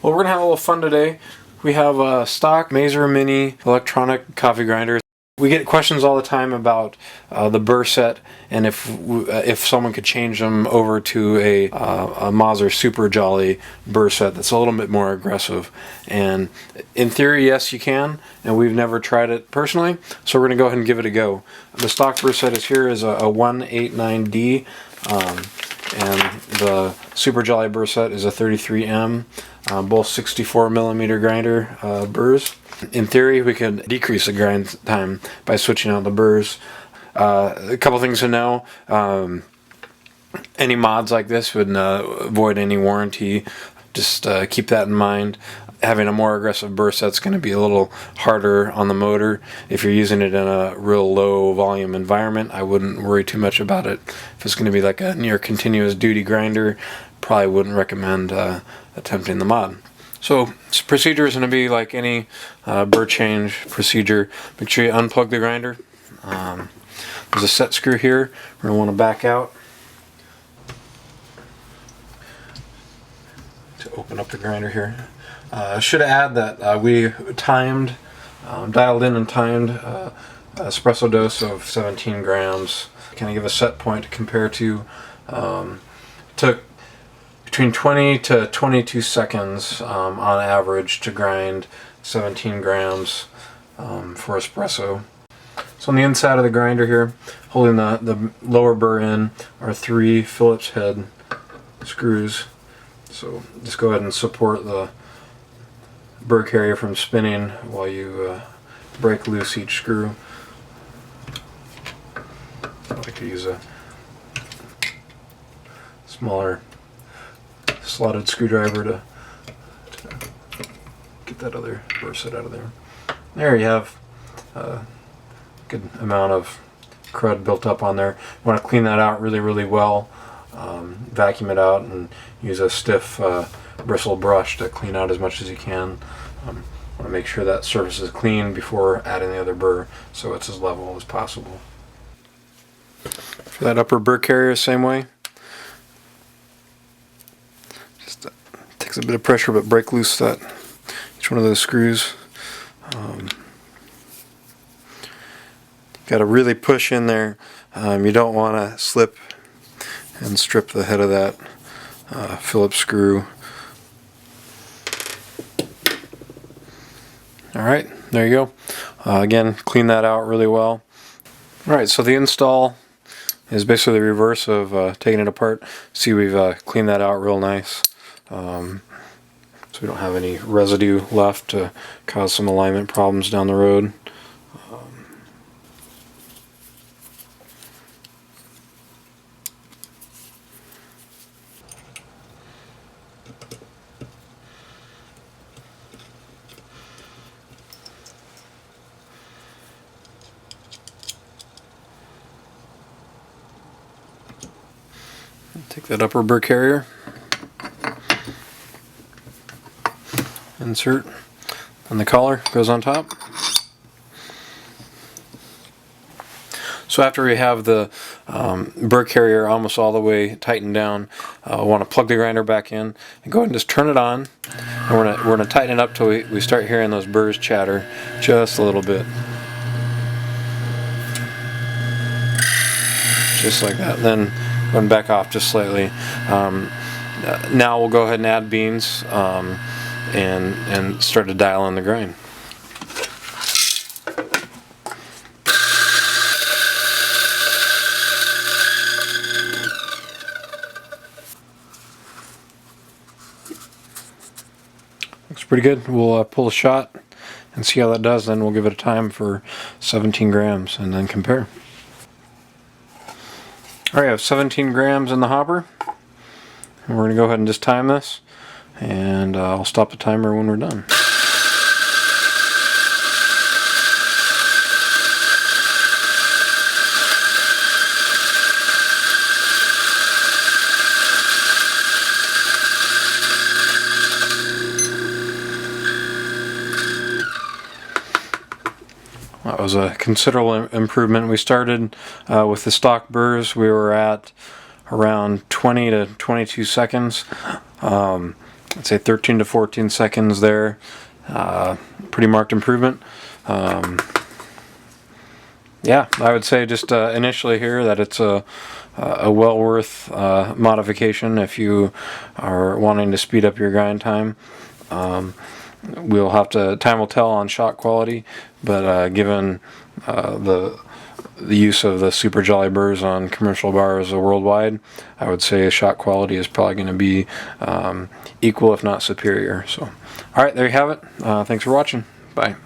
Well, we're going to have a little fun today. We have a stock Mazzer Mini electronic coffee grinder. We get questions all the time about the Burr set and if someone could change them over to a Mazzer Super Jolly Burr set that's a little bit more aggressive. And in theory, yes, you can, and we've never tried it personally, so we're going to go ahead and give it a go. The stock Burr set is here is a 189D, and the Super Jolly Burr set is a 33M, both 64mm grinder burrs. In theory, we could decrease the grind time by switching out the burrs. A couple things to know. Any mods like this would void any warranty. Just keep that in mind. Having a more aggressive burr set's going to be a little harder on the motor. If you're using it in a real low volume environment, I wouldn't worry too much about it. If it's going to be like a near continuous duty grinder, probably wouldn't recommend attempting the mod. So procedure is going to be like any burr change procedure. Make sure you unplug the grinder. There's a set screw here. We're going to want to back out to open up the grinder here. I should add that we dialed in and timed espresso dose of 17 grams. Kind of give a set point to compare to. Took between 20 to 22 seconds on average to grind 17 grams for espresso. So on the inside of the grinder here, holding the lower burr in, are 3 Phillips head screws. So just go ahead and support the burr carrier from spinning while you break loose each screw. I like to use a smaller slotted screwdriver to get that other burr set out of there. There you have a good amount of crud built up on there. You want to clean that out really well. Vacuum it out and use a stiff bristle brush to clean out as much as you can. Want to make sure that surface is clean before adding the other burr so it's as level as possible. For that upper burr carrier, same way. Just takes a bit of pressure, but break loose each one of those screws. Got to really push in there. You don't want to slip and strip the head of that Phillips screw. Alright, there you go. Again, clean that out really well. Alright, so the install is basically the reverse of taking it apart. See, we've cleaned that out real nice. So we don't have any residue left to cause some alignment problems down the road. Take that upper burr carrier, insert, and the collar goes on top. So after we have the burr carrier almost all the way tightened down, I want to plug the grinder back in and go ahead and just turn it on. And we're gonna tighten it up till we start hearing those burrs chatter just a little bit. Just like that. Then going back off just slightly. Now we'll go ahead and add beans and start to dial in the grind. Looks pretty good. We'll pull a shot and see how that does. Then we'll give it a time for 17 grams and then compare. Alright, I have 17 grams in the hopper. And we're going to go ahead and just time this. And I'll stop the timer when we're done. That was a considerable improvement. We started with the stock burrs. We were at around 20 to 22 seconds. I'd say 13 to 14 seconds there. Pretty marked improvement. Yeah, I would say just initially here that it's a well worth modification if you are wanting to speed up your grind time. Time will tell on shot quality, but given the use of the Super Jolly burrs on commercial bars worldwide, I would say shot quality is probably going to be equal if not superior. So, all right, there you have it. Thanks for watching. Bye.